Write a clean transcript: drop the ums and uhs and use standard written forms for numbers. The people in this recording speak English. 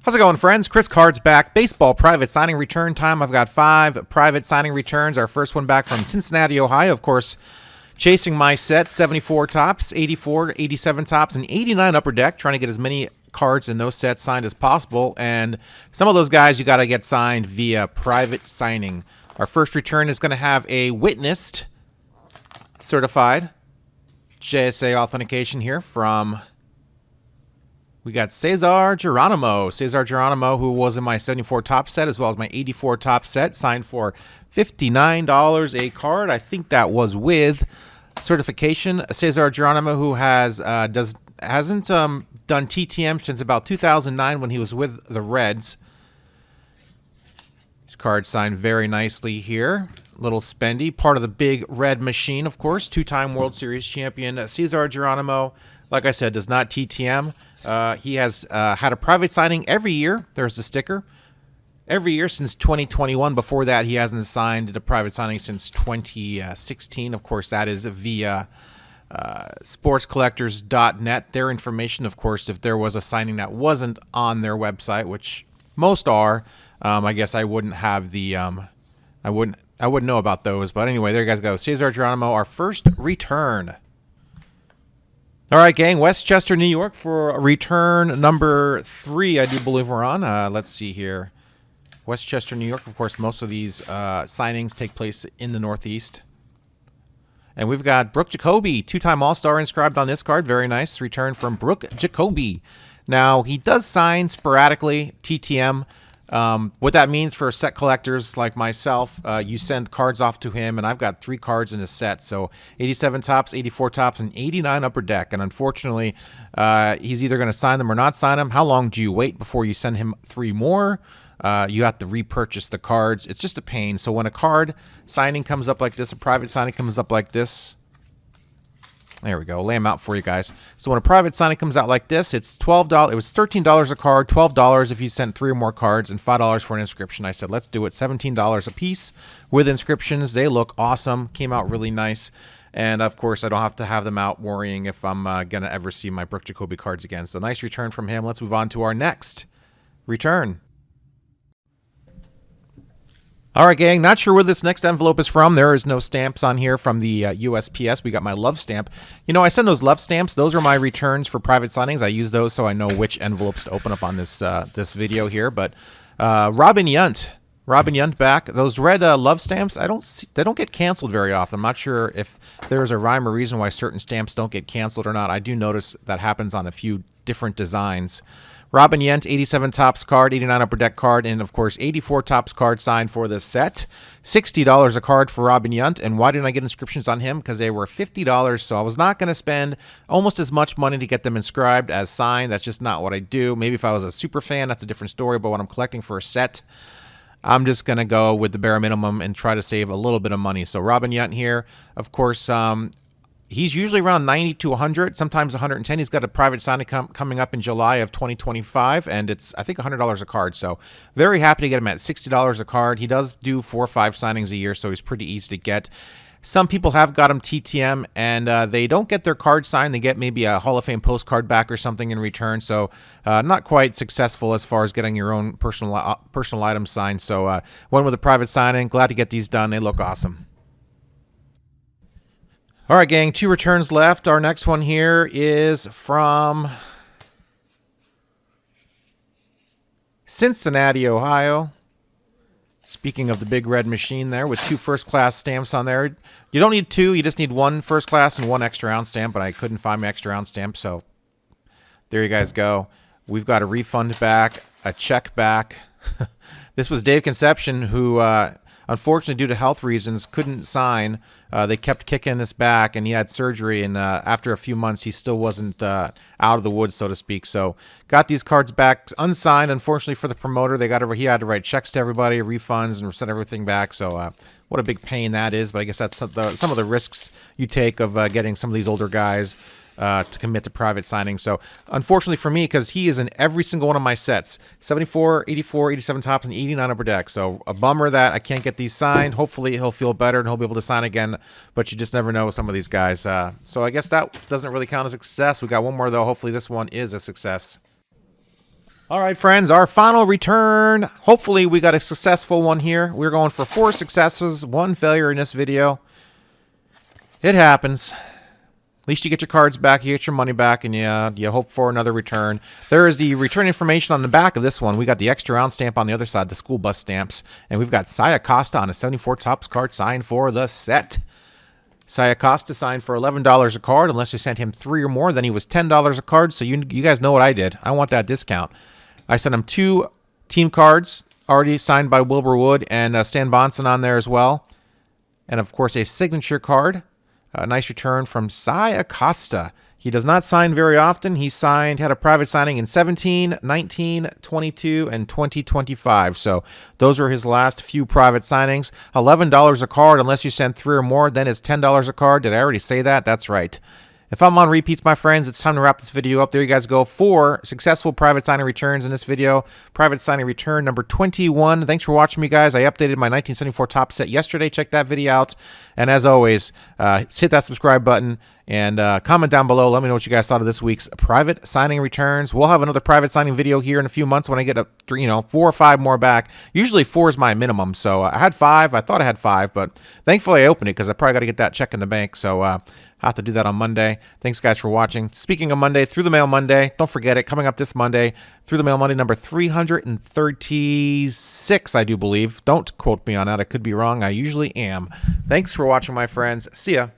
How's it going, friends? Chris Card's back. Baseball private signing return time. I've got 5 private signing returns. Our first one back from Cincinnati, Ohio. Of course, chasing my set, 74 tops, 84, 87 tops, and 89 upper deck. Trying to get as many cards in those sets signed as possible. And some of those guys you got to get signed via private signing. Our first return is going to have a witnessed, certified JSA authentication here from... We got Cesar Geronimo. Cesar Geronimo, who was in my 74 top set as well as my 84 top set, signed for $59 a card. I think that was with certification. Cesar Geronimo, who hasn't done TTM since about 2009 when he was with the Reds. His card signed very nicely here. Little spendy, part of the big red machine, of course. 2-time World Series champion Cesar Geronimo. Like I said, does not TTM. He has had a private signing every year. There's the sticker. Every year since 2021. Before that, he hasn't signed a private signing since 2016. Of course, that is via sportscollectors.net. Their information, of course, if there was a signing that wasn't on their website, which most are, I guess I wouldn't have the... I wouldn't know about those. But anyway, there you guys go. Cesar Geronimo, our first return. All right, gang, Westchester, New York for return number 3, I do believe we're on. Let's see here. Westchester, New York. Of course, most of these signings take place in the Northeast. And we've got Brook Jacobe, 2-time All-Star inscribed on this card. Very nice return from Brook Jacobe. Now, he does sign sporadically, TTM. What that means for set collectors like myself, you send cards off to him, and I've got 3 cards in a set. So 87 tops, 84 tops, and 89 upper deck. And unfortunately, he's either going to sign them or not sign them. How long do you wait before you send him 3 more? You have to repurchase the cards. It's just a pain. So when a card signing comes up like this, a private signing comes up like this, there we go. Lay them out for you guys. So when a private signing comes out like this, it's $12. It was $13 a card, $12 if you sent 3 or more cards, and $5 for an inscription. I said, let's do it. $17 a piece with inscriptions. They look awesome. Came out really nice. And, of course, I don't have to have them out worrying if I'm going to ever see my Brook Jacobe cards again. So nice return from him. Let's move on to our next return. All right, gang, not sure where this next envelope is from. There is no stamps on here from the USPS. We got my love stamp. You know, I send those love stamps. Those are my returns for private signings. I use those so I know which envelopes to open up on this this video here. But Robin Yount back. Those red love stamps, they don't get canceled very often. I'm not sure if there's a rhyme or reason why certain stamps don't get canceled or not. I do notice that happens on a few different designs. Robin Yount, 87 tops card, 89 upper deck card, and of course 84 tops card signed for this set. $60 a card for Robin Yount. And why didn't I get inscriptions on him? Because they were $50, so I was not going to spend almost as much money to get them inscribed as signed. That's just not what I do. Maybe if I was a super fan, that's a different story, but when I'm collecting for a set, I'm just going to go with the bare minimum and try to save a little bit of money. So Robin Yount here, of course, he's usually around 90 to 100, sometimes 110. He's got a private signing coming up in July of 2025, and it's, I think, $100 a card. So very happy to get him at $60 a card. He does do 4 or 5 signings a year, so he's pretty easy to get. Some people have got him TTM, and they don't get their card signed. They get maybe a Hall of Fame postcard back or something in return. So not quite successful as far as getting your own personal items signed. So went with a private signing. Glad to get these done. They look awesome. All right, gang, 2 returns left. Our next one here is from Cincinnati, Ohio. Speaking of the big red machine there with 2 first-class stamps on there. You don't need 2. You just need 1 first class and 1 extra ounce stamp, but I couldn't find my extra ounce stamp, so there you guys go. We've got a refund back, a check back. This was Dave Conception, who... unfortunately, due to health reasons, couldn't sign. They kept kicking us back, and he had surgery, and after a few months, he still wasn't out of the woods, so to speak. So got these cards back unsigned, unfortunately, for the promoter. He had to write checks to everybody, refunds, and send everything back. So what a big pain that is, but I guess that's some of the risks you take of getting some of these older guys to commit to private signing. So unfortunately for me, because he is in every single one of my sets, 74, 84, 87 tops, and 89 upper deck. So a bummer that I can't get these signed. Hopefully he'll feel better and he'll be able to sign again, but you just never know with some of these guys. So I guess that doesn't really count as a success. We got one more though. Hopefully this one is a success. All right, friends, our final return. Hopefully we got a successful one here. We're going for 4 successes, 1 failure in this video. It happens. At least you get your cards back, you get your money back, and you hope for another return. There is the return information on the back of this one. We got the extra round stamp on the other side, the school bus stamps. And we've got Cy Acosta on a 74 Topps card signed for the set. Cy Acosta signed for $11 a card. Unless you sent him 3 or more, then he was $10 a card. So you guys know what I did. I want that discount. I sent him 2 team cards already signed by Wilbur Wood and Stan Bonson on there as well. And, of course, a signature card. A nice return from Cy Acosta. He does not sign very often. He had a private signing in 17, 19, 22, and 2025. So those are his last few private signings. $11 a card unless you send 3 or more. Then it's $10 a card. Did I already say that? That's right. If I'm on repeats, my friends, it's time to wrap this video up. There you guys go. 4 successful private signing returns in this video. Private signing return number 21. Thanks for watching me, guys. I updated my 1974 top set yesterday. Check that video out. And as always, hit that subscribe button and comment down below. Let me know what you guys thought of this week's private signing returns. We'll have another private signing video here in a few months when I get 4 or 5 more back. Usually 4 is my minimum. So I had 5. I thought I had 5, but thankfully I opened it because I probably got to get that check in the bank. So I'll have to do that on Monday. Thanks, guys, for watching. Speaking of Monday, Through the Mail Monday. Don't forget it. Coming up this Monday, Through the Mail Monday number 336, I do believe. Don't quote me on that. I could be wrong. I usually am. Thanks for watching, my friends. See ya.